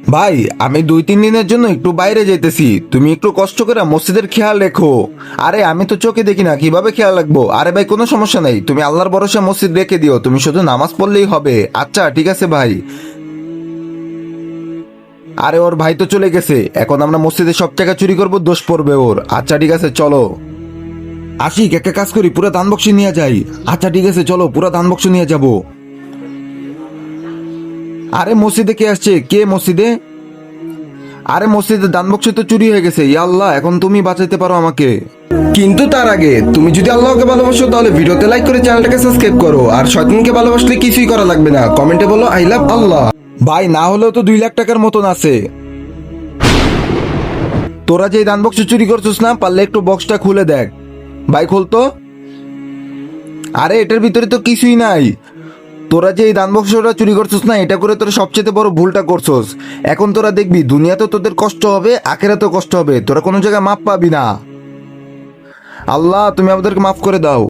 ভাই, আমি 2-3 দিনের জন্য একটু বাইরে যেতেছি, তুমি একটু কষ্ট করে মসজিদের খেয়াল রেখো। আরে আমি তো চোখে দেখি না, কিভাবে খেয়াল রাখবো? আরে ভাই কোনো সমস্যা নাই, তুমি আল্লাহর ভরসা মসজিদ রেখে দিও, তুমি শুধু নামাজ পড়লেই হবে। আচ্ছা ঠিক আছে ভাই। আরে ওর ভাই তো চলে গেছে, এখন আমরা মসজিদে সব টাকা চুরি করবো, দোষ পড়বে ওর। আচ্ছা ঠিক আছে চলো। আশিক, একটা কাজ করি, পুরো দান বক্স নিয়ে যাই। আচ্ছা ঠিক আছে চলো, পুরো দান বক্স নিয়ে যাব। আরে মসজিদে কে আসছে? কে মসজিদে? আরে মসজিদের দান বক্স তো চুরি হয়ে গেছে, ইয়া আল্লাহ, এখন তুমি বাঁচাইতে পারো আমাকে। কিন্তু তার আগে তুমি যদি আল্লাহকে ভালোবাসো তাহলে ভিডিওতে লাইক করে চ্যানেলটাকে সাবস্ক্রাইব করো, আর শয়তানকে ভালোবাসলে কিছুই করা লাগবে না, কমেন্টে বলো আই লাভ আল্লাহ। ভাই না হলেও তো 2 লাখ টাকার মতন আছে। তোরা যে দান বক্স চুরি করছিস না, পারলে একটু বক্সটা খুলে দেখ। ভাই খুলতো। আরে এটার ভিতরে তো কিছুই নাই। তোরা যে এই দান বক্সটা চুরি করছিস না, এটা করে তোরা সবচেয়ে বড় ভুলটা করছস। এখন তোরা দেখবি দুনিয়াতেও তোদের কষ্ট হবে, আখেরাতেও কষ্ট হবে, তোরা কোনো জায়গায় মাপ পাবি না। আল্লাহ তুমি আমাদেরকে মাফ করে দাও।